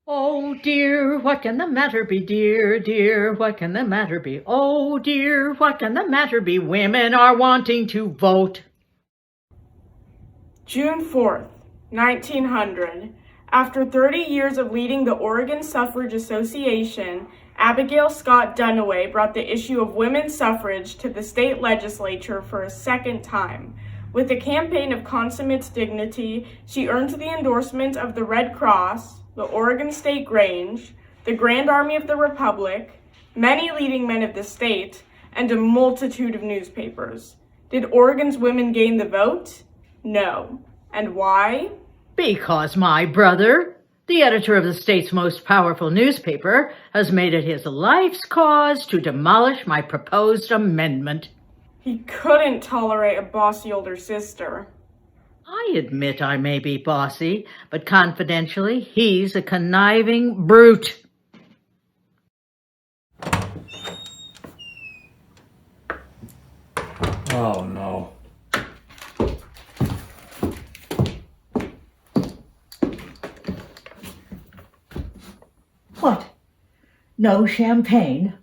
Oh dear, what can the matter be, dear, dear, what can the matter be? Oh dear, what can the matter be? Women are wanting to vote. June 4th, 1900. After 30 years of leading the Oregon Suffrage Association, Abigail Scott Duniway brought the issue of women's suffrage to the state legislature for a second time. With a campaign of consummate dignity, she earned the endorsement of the Red Cross, the Oregon State Grange, the Grand Army of the Republic, many leading men of the state, and a multitude of newspapers. Did Oregon's women gain the vote? No. And why? Because my brother, the editor of the state's most powerful newspaper, has made it his life's cause to demolish my proposed amendment. He couldn't tolerate a bossy older sister. I admit I may be bossy, but confidentially, he's a conniving brute. Oh, no. What? No champagne?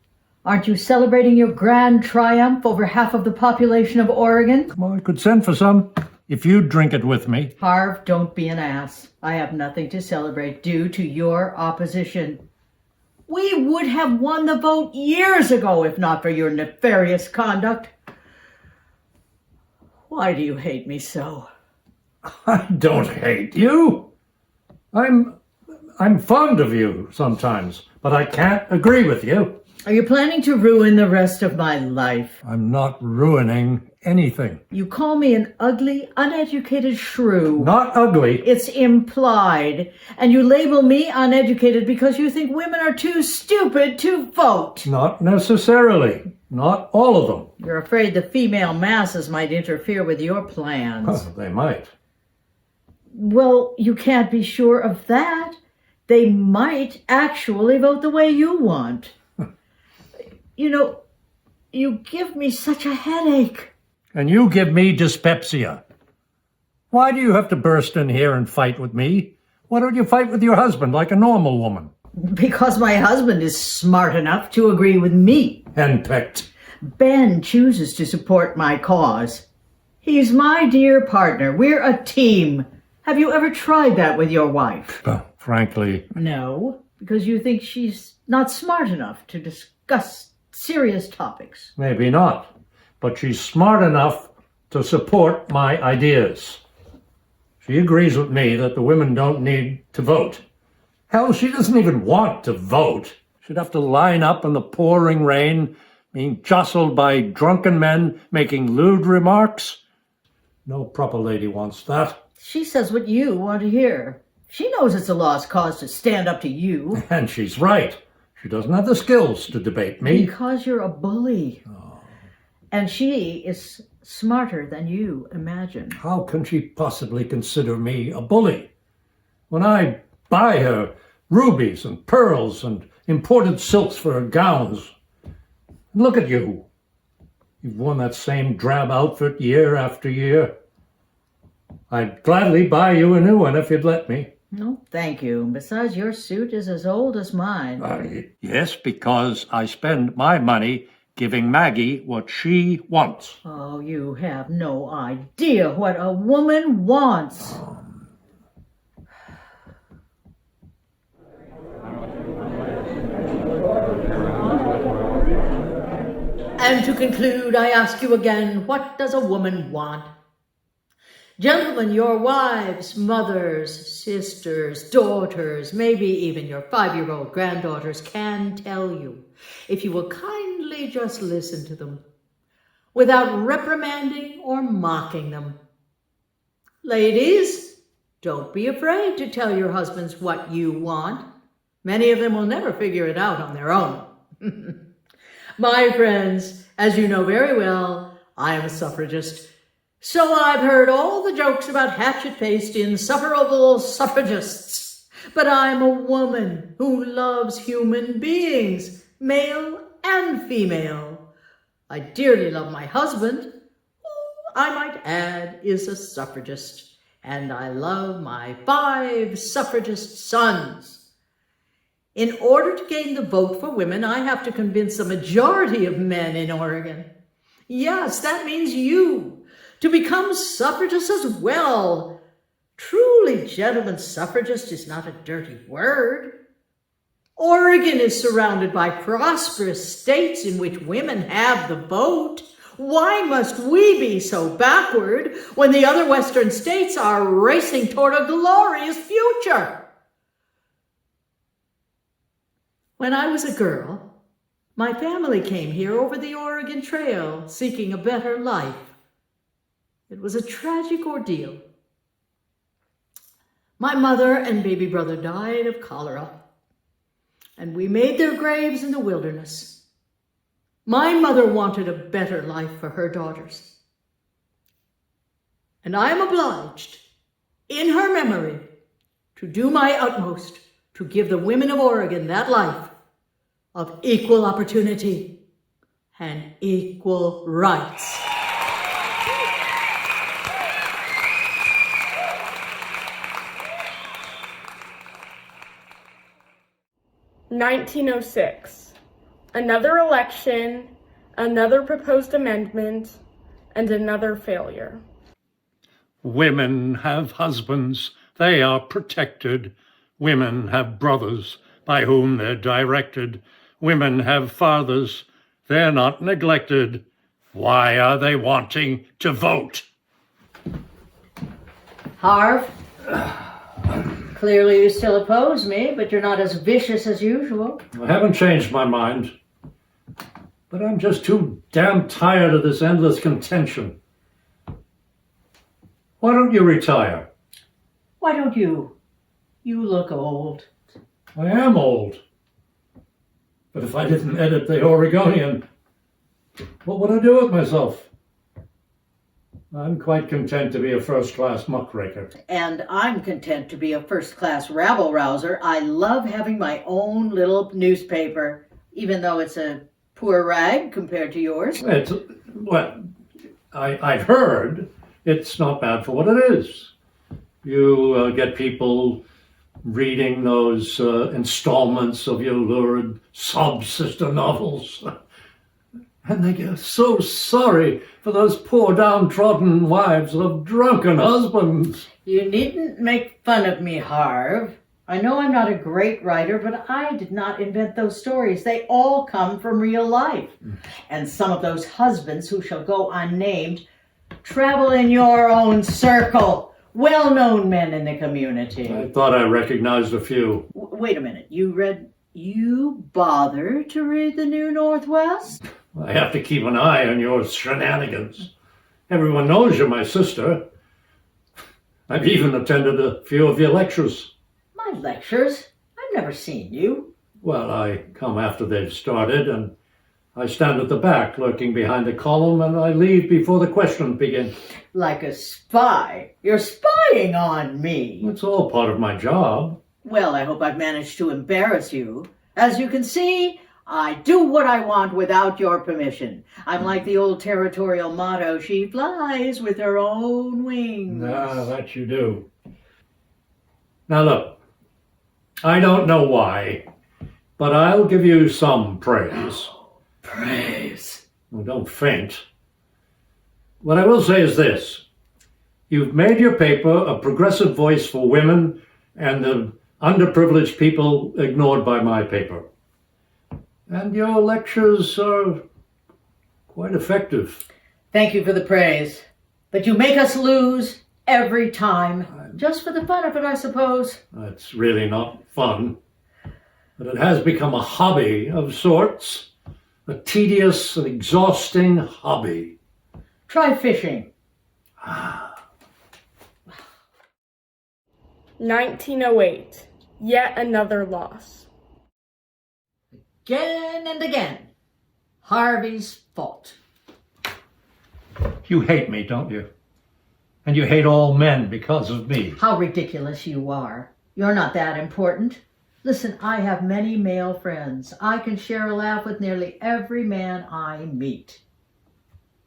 Aren't you celebrating your grand triumph over half of the population of Oregon? Well, I could send for some if you'd drink it with me. Harv, don't be an ass. I have nothing to celebrate due to your opposition. We would have won the vote years ago if not for your nefarious conduct. Why do you hate me so? I don't hate you. I'm fond of you sometimes, but I can't agree with you. Are you planning to ruin the rest of my life? I'm not ruining anything. You call me an ugly, uneducated shrew. Not ugly. It's implied. And you label me uneducated because you think women are too stupid to vote. Not necessarily. Not all of them. You're afraid the female masses might interfere with your plans. Oh, they might. Well, you can't be sure of that. They might actually vote the way you want. You know, you give me such a headache. And you give me dyspepsia. Why do you have to burst in here and fight with me? Why don't you fight with your husband like a normal woman? Because my husband is smart enough to agree with me. Henpecked. Ben chooses to support my cause. He's my dear partner. We're a team. Have you ever tried that with your wife? Frankly. No, because you think she's not smart enough to discuss serious topics. Maybe not. But she's smart enough to support my ideas. She agrees with me that the women don't need to vote. Hell, she doesn't even want to vote. She'd have to line up in the pouring rain, being jostled by drunken men making lewd remarks. No proper lady wants that. She says what you want to hear. She knows it's a lost cause to stand up to you. And she's right. She doesn't have the skills to debate me. Because you're a bully. Oh. And she is smarter than you imagine. How can she possibly consider me a bully? When I buy her rubies and pearls and imported silks for her gowns. Look at you. You've worn that same drab outfit year after year. I'd gladly buy you a new one if you'd let me. No, thank you. Besides, your suit is as old as mine. Yes, because I spend my money giving Maggie what she wants. Oh, you have no idea what a woman wants. And to conclude, I ask you again, what does a woman want? Gentlemen, your wives, mothers, sisters, daughters, maybe even your 5-year-old granddaughters can tell you, if you will kindly just listen to them, without reprimanding or mocking them. Ladies, don't be afraid to tell your husbands what you want. Many of them will never figure it out on their own. My friends, as you know very well, I am a suffragist. So I've heard all the jokes about hatchet-faced, insufferable suffragists. But I'm a woman who loves human beings, male and female. I dearly love my husband, who, I might add, is a suffragist. And I love my 5 suffragist sons. In order to gain the vote for women, I have to convince a majority of men in Oregon. Yes, that means you, to become suffragists as well. Truly, gentlemen, suffragist is not a dirty word. Oregon is surrounded by prosperous states in which women have the vote. Why must we be so backward when the other Western states are racing toward a glorious future? When I was a girl, my family came here over the Oregon Trail seeking a better life. It was a tragic ordeal. My mother and baby brother died of cholera, and we made their graves in the wilderness. My mother wanted a better life for her daughters, and I am obliged, in her memory, to do my utmost to give the women of Oregon that life of equal opportunity and equal rights. (1906). Another election, another proposed amendment, and another failure. Women have husbands, they are protected. Women have brothers, by whom they're directed. Women have fathers, they're not neglected. Why are they wanting to vote? Harv, clearly you still oppose me, but you're not as vicious as usual. I haven't changed my mind, but I'm just too damn tired of this endless contention. Why don't you retire? Why don't you? You look old. I am old. But if I didn't edit the Oregonian, what would I do with myself? I'm quite content to be a first-class muckraker. And I'm content to be a first-class rabble-rouser. I love having my own little newspaper, even though it's a poor rag compared to yours. I've heard it's not bad for what it is. You get people reading those installments of your lurid sob-sister novels. And they get so sorry for those poor downtrodden wives of drunken husbands. You needn't make fun of me, Harv. I know I'm not a great writer, but I did not invent those stories. They all come from real life. And some of those husbands who shall go unnamed travel in your own circle. Well-known men in the community. I thought I recognized a few. Wait a minute. You bother to read the New Northwest? I have to keep an eye on your shenanigans. Everyone knows you're my sister. I've even attended a few of your lectures. My lectures? I've never seen you. Well, I come after they've started, and I stand at the back, lurking behind the column, and I leave before the questions begin. Like a spy. You're spying on me. It's all part of my job. Well, I hope I've managed to embarrass you. As you can see, I do what I want without your permission. I'm like the old territorial motto, she flies with her own wings. Ah, that you do. Now look, I don't know why, but I'll give you some praise. Praise. Well, don't faint. What I will say is this. You've made your paper a progressive voice for women and the underprivileged people ignored by my paper. And your lectures are quite effective. Thank you for the praise. But you make us lose every time. Just for the fun of it, I suppose. It's really not fun. But it has become a hobby of sorts. A tedious and exhausting hobby. Try fishing. 1908. Yet another loss. Again and again. Harvey's fault. You hate me, don't you? And you hate all men because of me. How ridiculous you are. You're not that important. Listen, I have many male friends. I can share a laugh with nearly every man I meet.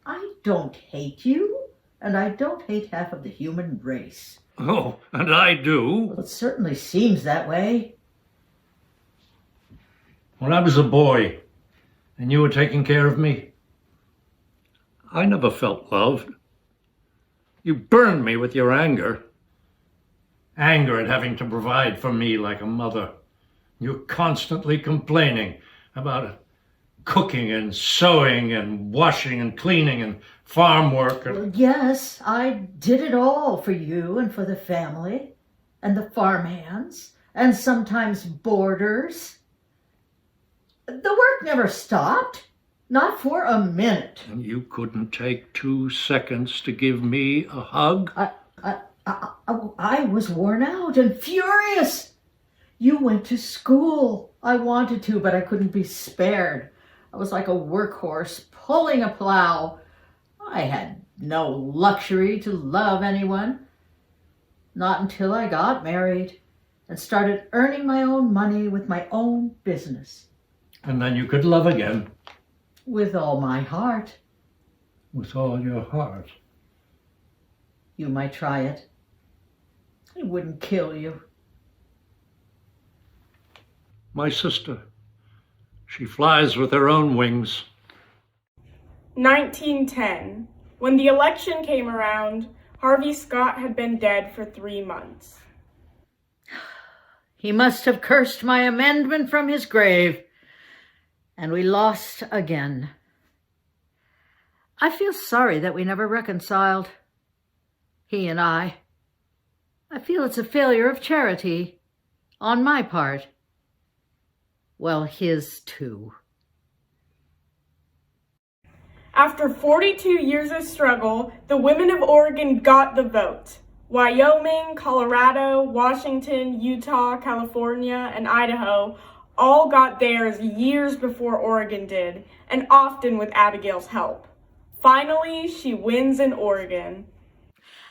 I don't hate you, and I don't hate half of the human race. Oh, and I do. Well, it certainly seems that way. When I was a boy and you were taking care of me, I never felt loved. You burned me with your anger. Anger at having to provide for me like a mother. You're constantly complaining about cooking and sewing and washing and cleaning and farm work. Well, yes, I did it all for you and for the family and the farmhands and sometimes boarders. The work never stopped, not for a minute. And you couldn't take 2 seconds to give me a hug? I was worn out and furious. You went to school. I wanted to, but I couldn't be spared. I was like a workhorse pulling a plow. I had no luxury to love anyone. Not until I got married and started earning my own money with my own business. And then you could love again. With all my heart. With all your heart. You might try it. It wouldn't kill you. My sister. She flies with her own wings. 1910. When the election came around, Harvey Scott had been dead for 3 months. He must have cursed my amendment from his grave, and we lost again. I feel sorry that we never reconciled, he and I. I feel it's a failure of charity on my part. Well, his too. After 42 years of struggle, the women of Oregon got the vote. Wyoming, Colorado, Washington, Utah, California, and Idaho all got theirs years before Oregon did, and often with Abigail's help. Finally, she wins in Oregon.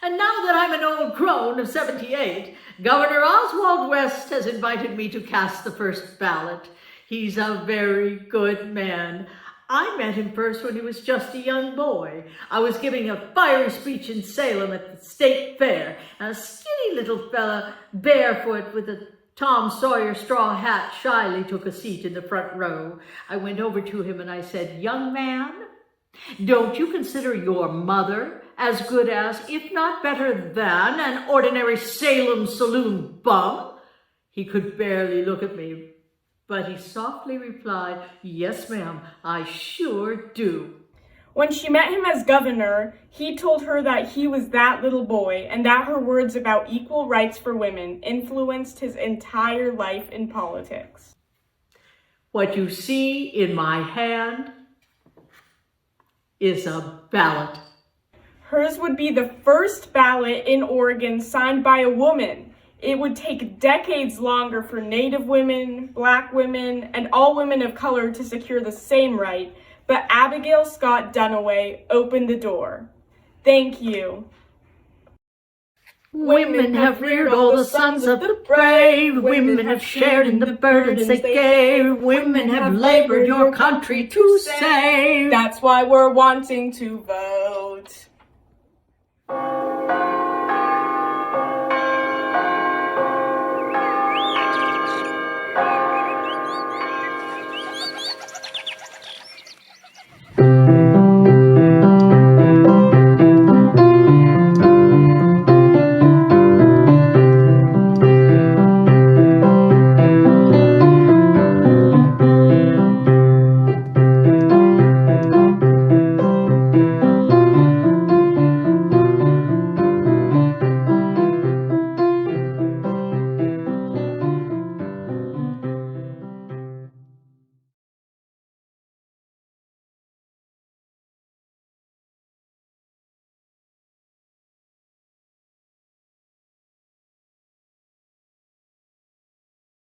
And now that I'm an old crone of 78, Governor Oswald West has invited me to cast the first ballot. He's a very good man. I met him first when he was just a young boy. I was giving a fiery speech in Salem at the state fair, and a skinny little fella, barefoot with a Tom Sawyer straw hat, shyly took a seat in the front row. I went over to him and I said, "Young man, don't you consider your mother as good as, if not better than, an ordinary Salem saloon bum?" He could barely look at me, but he softly replied, "Yes, ma'am, I sure do." When she met him as governor, he told her that he was that little boy and that her words about equal rights for women influenced his entire life in politics. What you see in my hand is a ballot. Hers would be the first ballot in Oregon signed by a woman. It would take decades longer for Native women, Black women, and all women of color to secure the same right, but Abigail Scott Duniway opened the door. Thank you. Women have reared all the sons of the brave. Women have shared in the burdens they gave. Women have labored your country to save. That's why we're wanting to vote.